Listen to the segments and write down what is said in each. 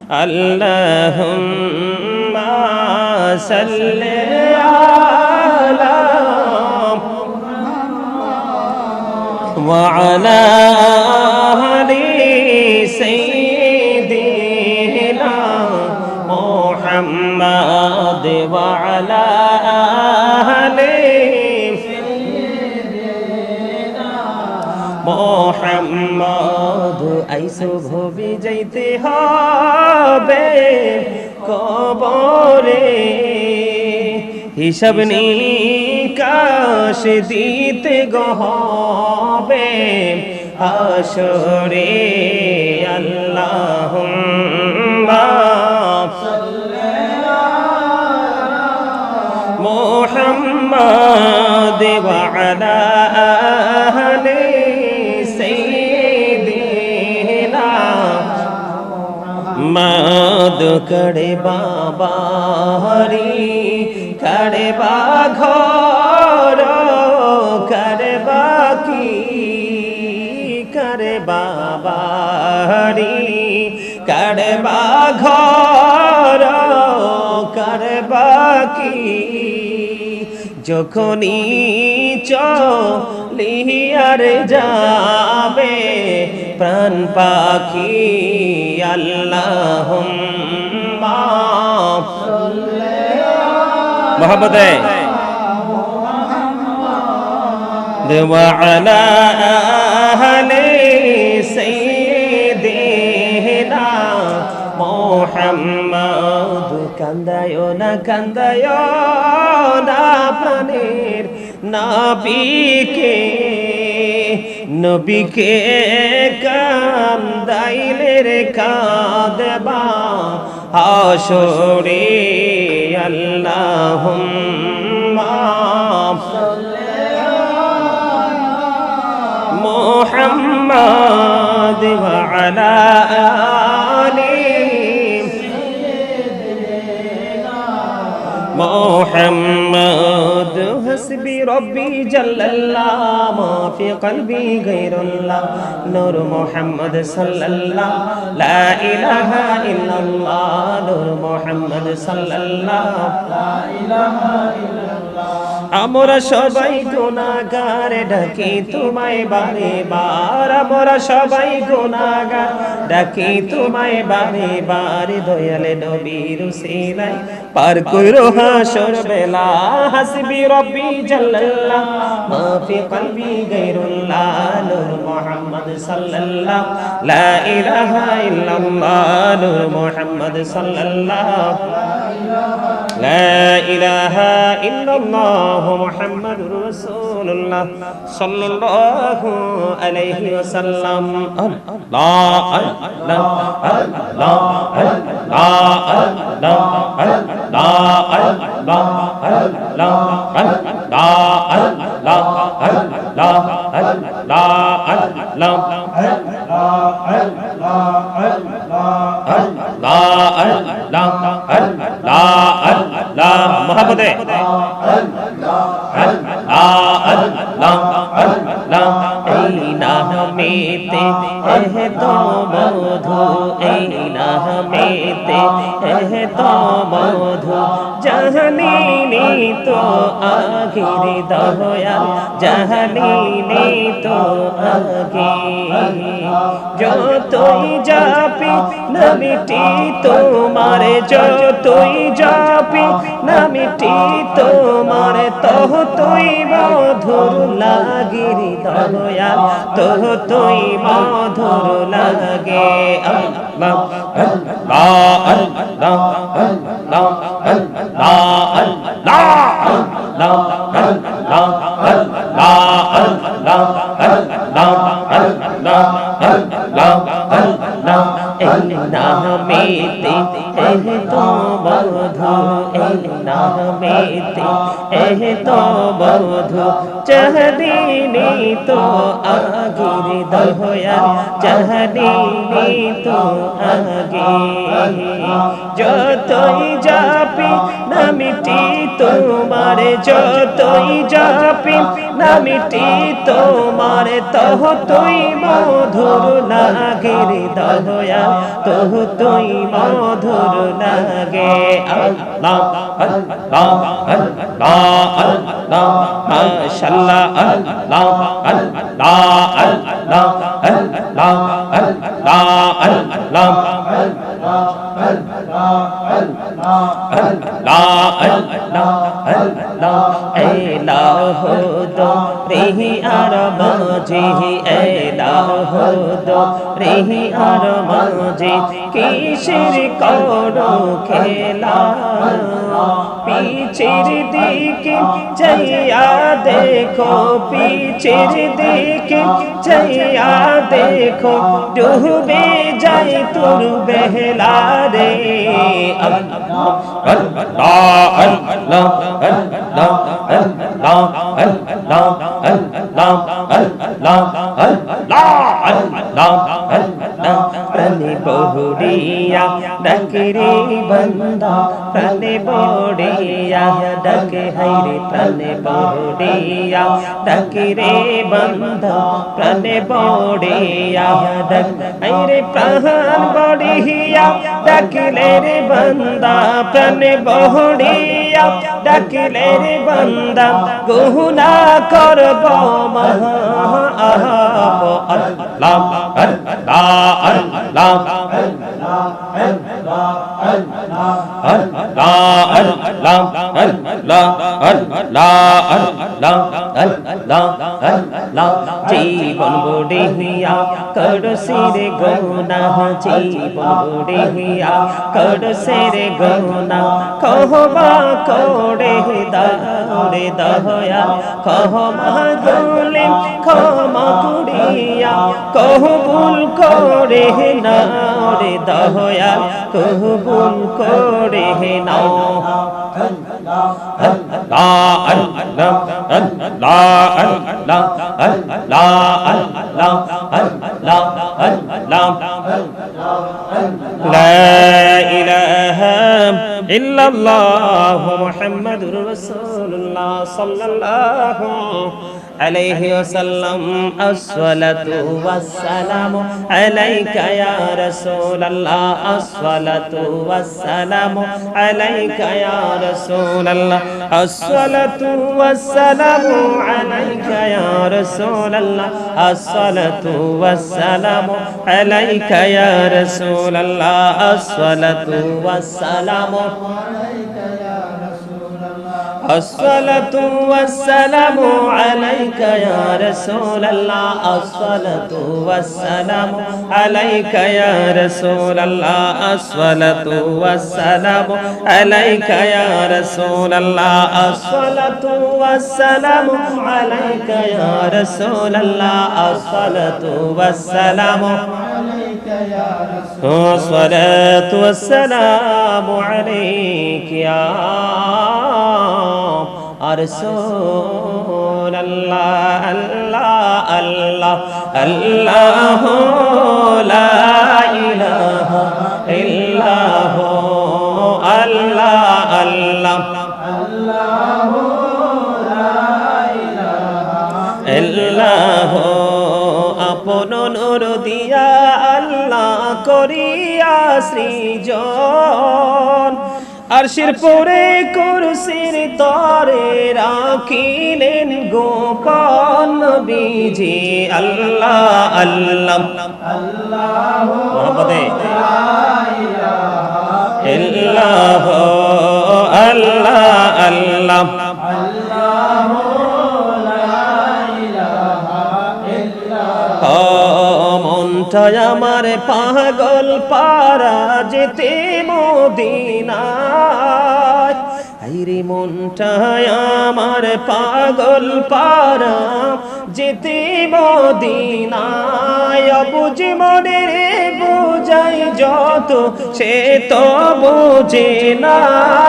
আল্লাহুম্মা সাল্লি আলা ওয়া আলা আলি সাইয়্যিদিনা মুহাম্মাদ ওয়া আলা আলি মোহাম্মদ আইসো ভবি যাইতে হবে কবরে হিসাব নিকাশ দিতে হবে হাসরে আল্লাহুম্মা মুহাম্মাদ ওয়া আলা আলি মাদ করে বাবারি করে বা ঘর করে বাকি করে বাবারি করে বা ঘর করে বাকি যখনই চলিয়ার যাবে প্রাণ পাখি আল্লাহুম্মা মোহাম্মদ ওয়া আলা আলি সাইয়্যিদিনা মুহাম্মদ কান্দায় না প্রাণের নবীকে কান্দাইলে রে কাঁদবা হাসরে আল্লাহুম্মা মুহাম্মাদ ওয়া আলা আলি محمد حسبي ربي جل الله ما في قلبي غير الله نور محمد صلى الله لا إله إلا الله نور محمد صلى الله لا إله إلا الله আমরা সবাই গুনাহগার ডাকি তোমায় বারে বার আমরা সবাই গুনাহগার ডাকি তোমায় বারে বার দয়ালে নবীর উসিলায় পার কইরো হাসর বেলা হাসবি রব্বি জাল্লাল্লাহ মা ফি কলবি গায়রুল্লাহ নূর মুহাম্মদ সাল্লাল্লাহ লা ইলাহা ইল্লাল্লাহ নূর মুহাম্মদ সাল্লাল্লাহ لا إله إلا الله محمد رسول الله صلى الله عليه وسلم الله الله الله মোহাম্মদে এই নামেতে এত মধু এই নামেতে এত মধু জাহানিনি তো আগের দয়াল জাহানিনি তো আগে যতই যাপি নামিটি তোমার যতই যাপি নামিটি তোমার ততই মধুর লাগির দয়াল ততই মধুর লাগে আল্লাহ আল্লাহ আল্লাহ আল্লাহ আল্লাহ আল্লাহ নামেতে তো বধু এই নামেতে তো বধু চাহদিনি তো আগের দয়া চাহদিনি তো আগে যতই যাপি না নামটি তোমার যতই জপি নামটি তোমার ততই মধুর লাগে রে দয়াল ততই মধুর লাগে আল্লাহ আল্লাহ আল্লাহ আল্লাহ মাশাআল্লাহ আল্লাহ আল্লাহ আল্লাহ আল্লাহ আল্লাহ কিসের করো খেলা পিছের দিকে যাইয়া দেখো পিছের দিকে যাইয়া দেখো ডুবে যাই তোর বেহলা রে আল্লাহ আল্লাহ আল্লাহ আল্লাহ আল্লাহ আল্লাহ আল্লাহ আল্লাহ আল্লাহ আল্লাহ প্রাণে বহুড়িয়া ডাকে রে বান্দা প্রাণে বড়িয়া ডাকে হাইরে প্রাণে বড়িয়া ডাকে রে বান্দা প্রাণে বড়িয়া ডাক হাইরে প্রাণ বড়িয়া ডাকিলে রে বান্দা প্রাণে বড়িয়া ডাকিলে রে বান্দা গুনাহ করব মহা আল্লাহ আল্লাহ আল্লাহ জীবন বুড়িয়া করছে রে গুনাহ জীবন বুড়িয়া করছে রে গুনাহ ক্ষমা করে দাও রে দয়াল ক্ষমা করলে ক্ষমা করিয়া কবুল করে নাও রে দয়াল কবুল করে নাও আল্লাহ আল্লাহ আল্লাহ আল্লাহ আল্লাহ আল্লাহ আল্লাহ আল্লাহ লা ইলাহা ইল্লাল্লাহ মুহাম্মাদুর রাসূলুল্লাহ সাল্লাল্লাহু আলাইহি ওয়াসাল্লাম আসসালাতু ওয়াসসালামু আলাইকা ইয়া রাসূলুল্লাহ আসসালাতু ওয়াসসালামু আলাইকা ইয়া রাসূলুল্লাহ আসসালাতু ওয়াসসালামু আলাইকা ইয়া রাসূলুল্লাহ আসসালাতু ওয়াসসালামু আলাইকা ইয়া রাসূলুল্লাহ আসসালাতু ওয়াসসালামু আলাইকা ইয়া الصلاة والسلام عليك يا رسول الله الصلاة والسلام عليك يا رسول الله الصلاة والسلام عليك يا رسول الله الصلاة والسلام عليك يا رسول الله الصلاة والسلام عليك يا رسول الله الصلاة والسلام عليك يا رسول الله الله الله الله لا إله إلا هو الله الله الله لا إله إلا هو আপন নূর দিয়া আল্লাহ করিয়া সৃজন আরশের পরে কুরসির তরে রাখিলেন গোপন নবীজি আল্লাহ আল্লাহ আল্লাহ মোহাম্মদে লা ইলাহা ইল্লাল্লাহ আল্লাহ আল্লাহ আল্লাহ লা ইলাহা ইল্লাল্লাহ মনটা আমার পাগল পারা যেতে মদিনায় আইরে মনটা আমার পাগল পারা যেতে মদিনায় বুঝ মনে রে বুঝাই যত সে তো বোঝে না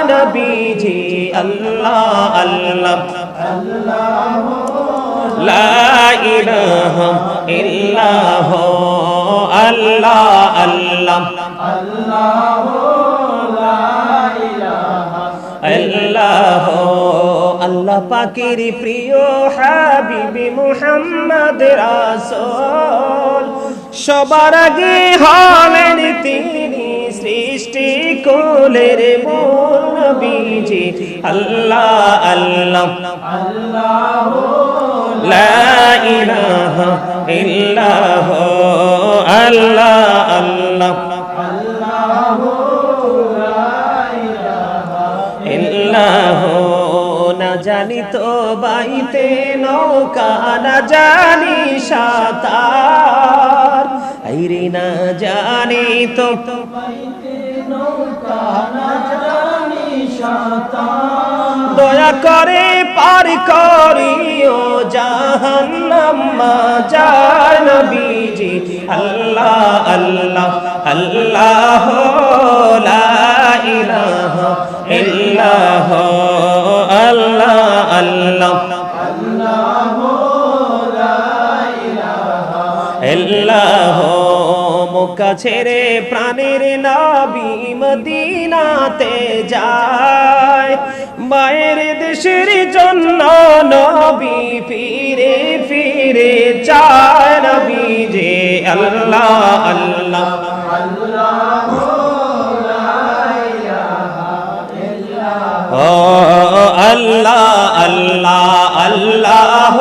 নবীজি আল্লাহ আল্লাহ আল্লাহ লা ইলাহা ইল্লাল্লাহ আল্লাহ আল্লাহ আল্লাহ লা ইলাহা আল্লাহ পাকের প্রিয় হাবিবি মুহাম্মদ রাসূল সবার আগে হলেন তিনি সৃষ্টি কুলের মূল নবীজি আল্লাহ আল্লাহ আল্লাহ লা ইলাহা ইল্লাল্লাহ আল্লাহ আল্লাহ আল্লাহ লা ইলাহা ইল্লাল্লাহ না জানি তো বাইতে নৌকা না জানি সাঁতার আইরে না জানি তো বাইতে নৌকা না জানি সাঁতার দয়া করে পার করিও জাহান্নাম মাজার নবীজি আল্লাহ আল্লাহ আল্লাহ লা ইলাহা ইল্লাল্লাহ আল্লাহ আল্লাহ আল্লাহ লা ইলাহা ইল্লাল্লাহ মক্কা ছেড়ে প্রাণের নবী মদিনাতে যায় মায়ের দেশের জন্য নবী ফিরে ফিরে চায় নবী যে আল্লাহ আল্লাহ আল্লাহ আল্লাহ আল্লাহ আল্লাহ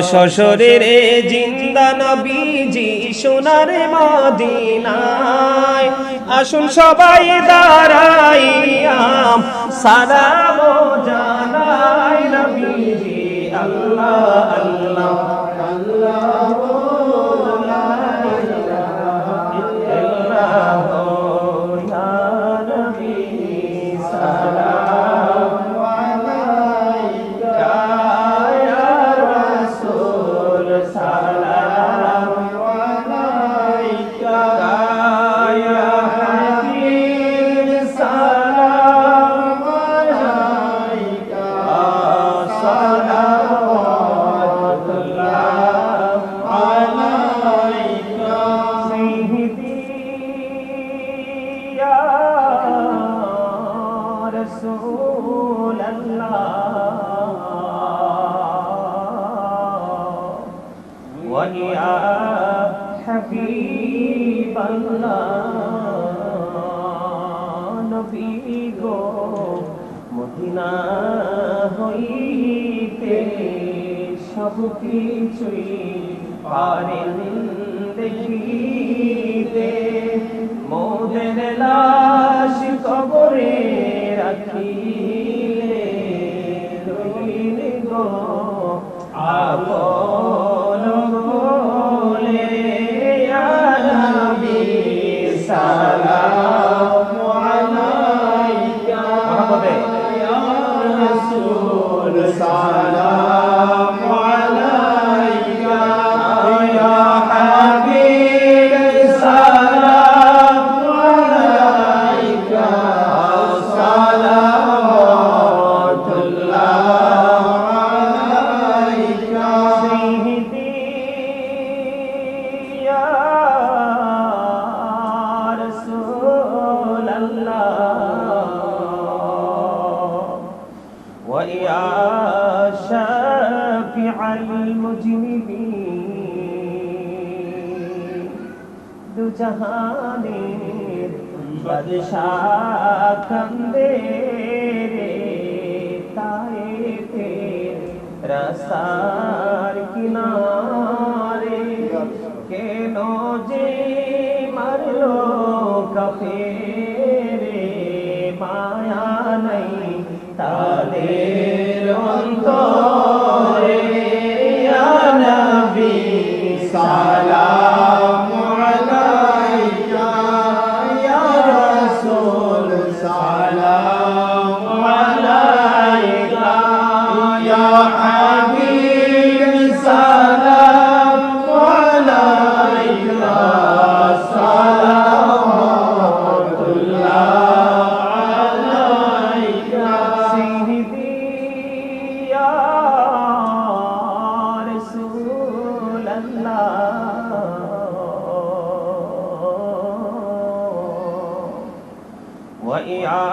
শ্বশুরের জিন্দা নবীজি সোনার মদিনায় আসুন সবাই দাঁড়াইয়া সালাম জানাই নবীজি আল্লাহ আল্লাহ আল্লাহ رسول الله ويا حبيب الله نبي গো মদিনা হইতে সব কিছুই পারেন দেখিতে মোদের লাশ কবরে রাখিলে রইল গো আপন বলে ইয়া নবী সালাম আলাইকা ইয়া রাসূল সালাম আলাইকা ইয়া হাবিব সালাম আলাইকা সালাওয়াতুল্লাহ আলাইকা সাইয়্যিদি ইয়া রাসূলাল্লাহ ওয়া ইয়া শাফিআল মুজনিবিন দু জাহানের বাদশাহ কান্দে রে তায়েফের রাস্তার কিনারে কেন যে মারলো কাফেরে মায়া নাই তাদের অন্তরে ইয়া নবী সালাম আলাইকা ইয়া রাসূল সালাম আলাইকা ইয়া হাবিব সালাম আলাইকা সালাওয়াতুল্লাহ আলাইকা সাইয়্যিদি ইয়া ইয়া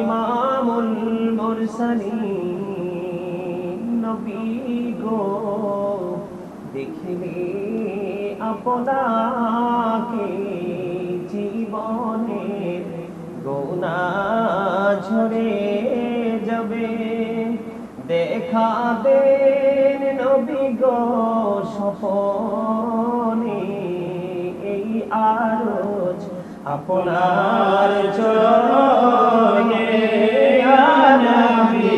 ইমামুল মুরসালিন নবী গো দেখিলে আপনাকে জীবনের গুনাহ ঝরে যাবে দেখা দেন নবী গো স্বপনে এই আরজ আপনার চরণে ইয়া নবী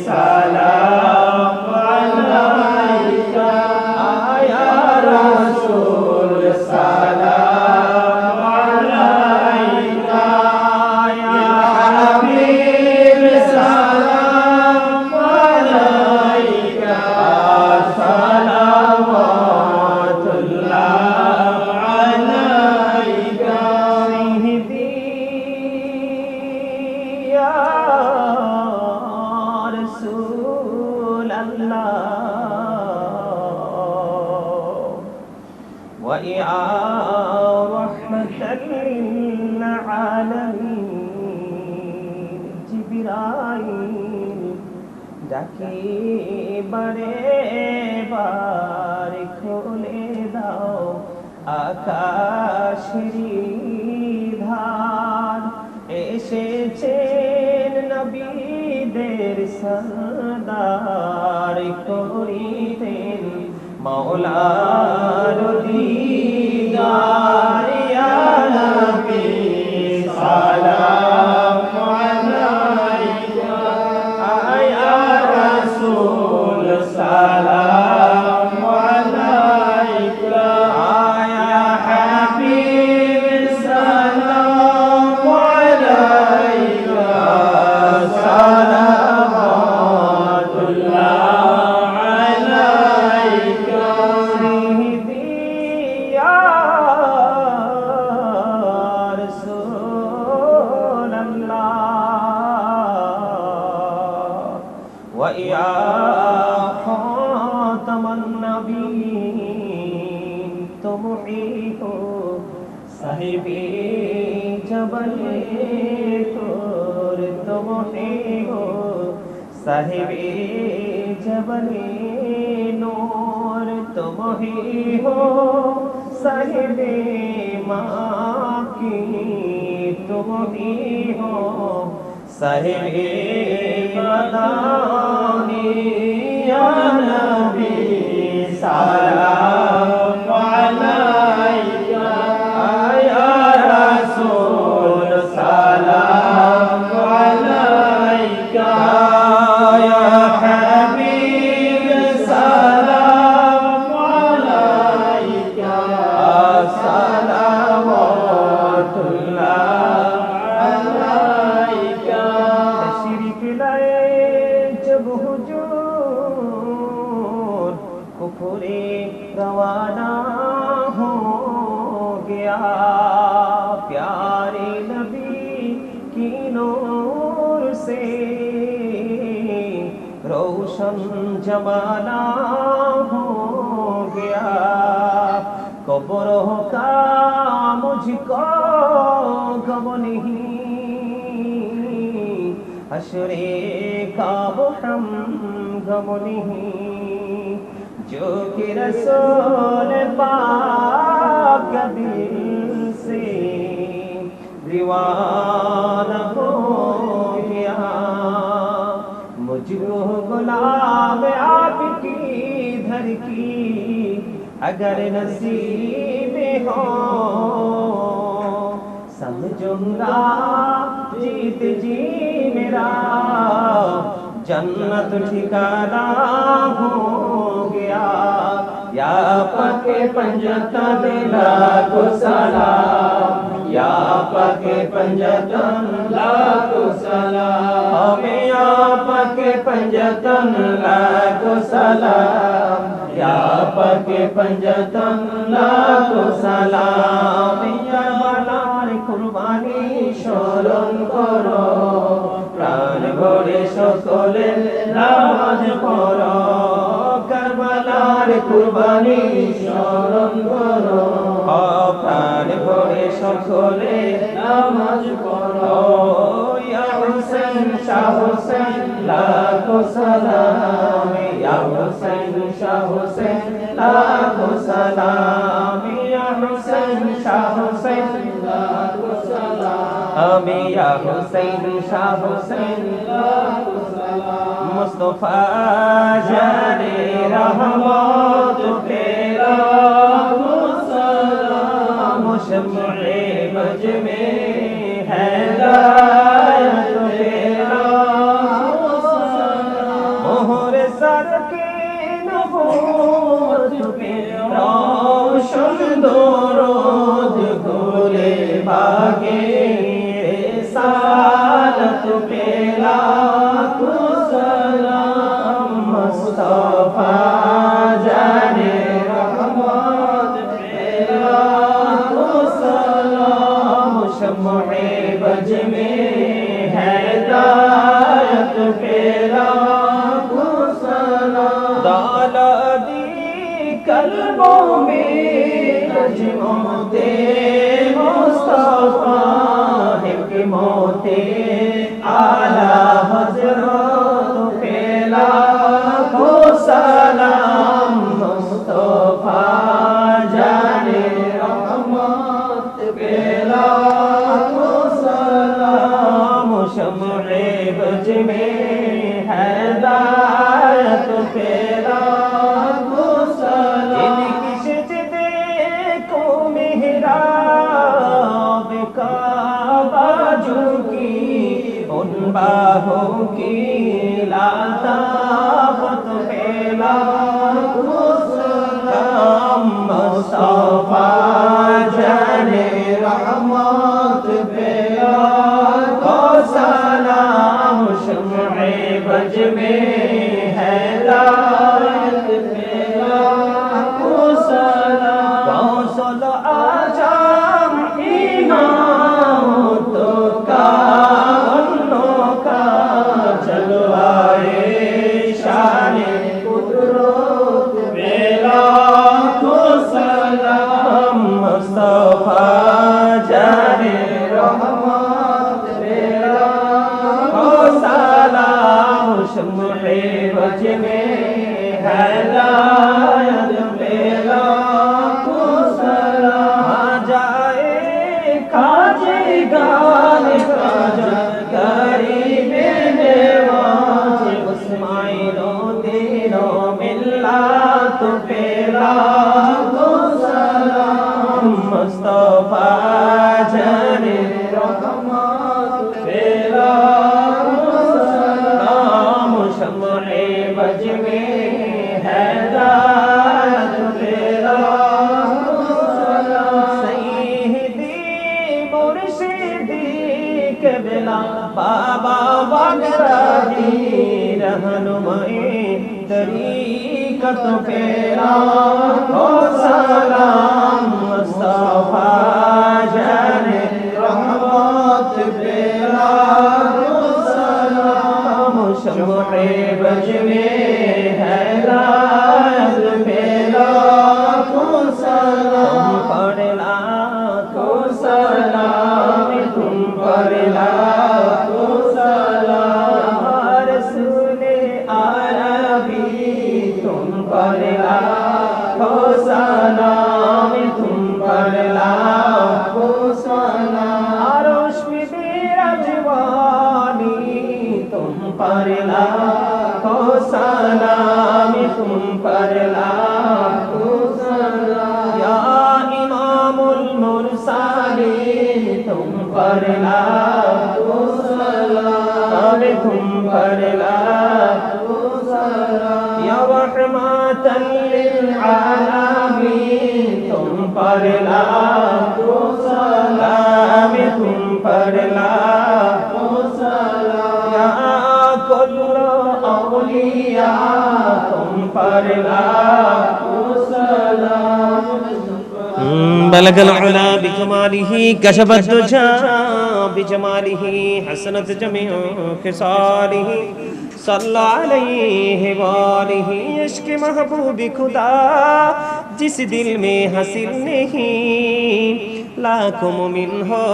সালাম আলাইকা ইয়া রাসূল সালাম আলাইকা ইয়া হাবিব সালাম আলাইকা সালাওয়াতুল্লাহ আলাইকা সাইয়্যিদি ইয়া রাসূলাল্লাহ ওয়া ইয়া রাহমাতাল লিল আলামিন জিবরাইল ডাকে বারে বার খুলে দাও আকাশের ধার এসেছেন নবীদের সরদার করিতেন মাওলার দিদার ইয়া নবী সালাম আলাইকা ইয়া রাসূল সালাম আলাইকা ইয়া হাবিব সালাম আলাইকা সালাওয়াতুল্লাহ আলাইকা সাইয়্যিদি ইয়া রাসূলাল্লাহ ওয়া ইয়া খাতামান নবিয়্যিন তুমি হো সাহিবে জবলে তোর তুমি হো সাহিবে জবলে নূর তুমি হো সাহিবে মাকি তুমি হো সাহিবে মদানি ইয়া নবী সালাম আলাইকা ইয়া রাসূল সালাম আলাইকা ইয়া হাবিব সালাম আলাইকা সালাওয়াতুল্লাহ আলাইকা তশরিফ লায়ে জব হুজুর কুফরে रवाना हो गया प्यारे नबी की नूर से रोशन जमाना हो गया कब्रों का मुझको गम नहीं हश्रे का वो हम गम नहीं जो कि रसूल पाक दिल से दीवाना हो गया मुझको गुलाम आपकी धर की अगर नसीब हो समझूंगा जीत जी मेरा जन्नत ठिकाना हो गया या पके पंजतन लाखो सलाम या पके पंजतन लाखो सलाम या पके पंजतन लाखो सलाम या पके पंजतन लाखो सलाम या बालार कुर्बानी शरण करो प्राण भरे सकले नामाज पढ़ो करबलार कुर्बानी शरण करो प्राण भरे সকলে নামাজ পড়ো ইয়া হুসাইন শাহ হুসাইন লাখো সালাম ইয়া হুসাইন শাহ হুসাইন লাখো সালাম ইয়া হুসাইন শাহ হুসাইন লাখো সালাম ইয়া হুসাইন শাহ হুসাইন লাখো সালাম মুস্তাফা জানে रहमत तेरा सलाम शम्मे बज में हैदायत तेरा मोहर सर के नबूवत पे रोशन दरूद गोले भागे रिसालत पे लाखों सलाम मुस्तफा जाने रहमत पे लाखों सलाम शम्मे बज में हैदायत पे लाखों सलाम दालदी कल्बों में नजमोते मुस्तफा हिकमोते आला हजरत पे लाखों सलाम मुस्तफा जाने रहमत पे लाखों सलाम शम्मे बज में हैदायत पे लाखों सलाम इनकी सजदे को मेहराब काबा झुकी उन बाहों की लाताफत पे लाखों सलाम मुस्तफा जाने रहमत पे लाखों सलाम शम्मे बज में हैदायत पे लाखों सलाम गौसल आजम इमाम तो का चलवाए शाने कुदरत पे लाखों सलाम मुस्तफा जाने रहमत पे लाखों सलाम शम्मे बज में हैदायत पे लाखों सलाम जाए खाजे गान खाजा गरीबे मिल्लत पे लाखों सलाम मुस्तफा जाने रहमत पे लाखों सलाम शम्मे बज में हैदायत पे लाखों सलाम सैयदी मुर्शिदी क़िबला बाबा बगदादी रहनुमाई तरीक़त पे लाखों सलाम मुस्तफा जाने रहमत पे लाखों सलाम शम्मे बज में हैदायत पे लाखों सलाम पर लाखों सलाम तुम पर लाखों सलाम रसूले अरबी तुम पर लाखों सलाम तुम पर लाखों सलाम अरश में विराजमानी तुम पर लाखों सलाम तुम पर लाखों सलाम या इमामुल मुरसलीन तुम पर लाखों सलाम तुम पर लाखों सलाम या रहमतल लिल आलमीन तुम पर लाखों सलाम तुम पर लाखों सलाम या कुल्लु औलिया तुम पर लाखों सलाम بلغ العلا بكماله كشف الدجى بجماله حسنت جميع خصاله صلى عليه وآله عشق محبوب खुदा जिस दिल में हासिल नहीं लाखों मुमिन हो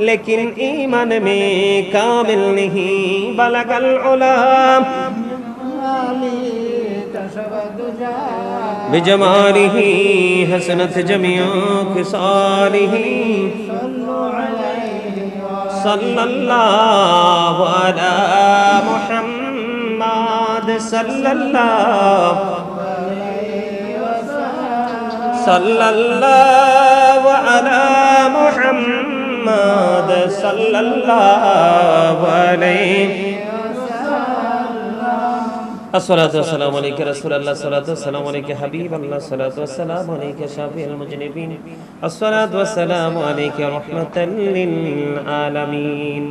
लेकिन ईमान में कामिल नहीं बलगल उला بجماله حسنت جميع خصاله صلى الله على محمد صلى الله على محمد صلى الله عليه الصلاة والسلام عليك رسول الله الصلاة والسلام عليك حبيب الله الصلاة والسلام عليك شافي المذنبين الصلاة والسلام عليك رحمة للعالمين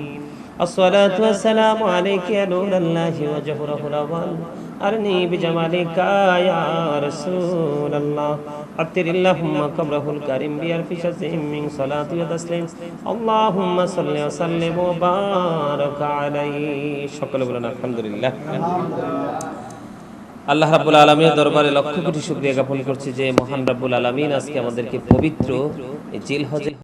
الصلاة والسلام عليك يا نور الله وجهره الأول أرني بجمالك يا رسول الله أبتر اللهم قبره الكريم بألف شزء من صلاة وتسليم اللهم صل وسلم وبارك عليه شكرا لنا الحمد لله আল্লাহ রাব্বুল আলামিনের দরবারে লক্ষ কোটি শুকরিয়া জ্ঞাপন করছি যে মহান রাব্বুল আলামিন আজকে আমাদেরকে পবিত্র জিলহজ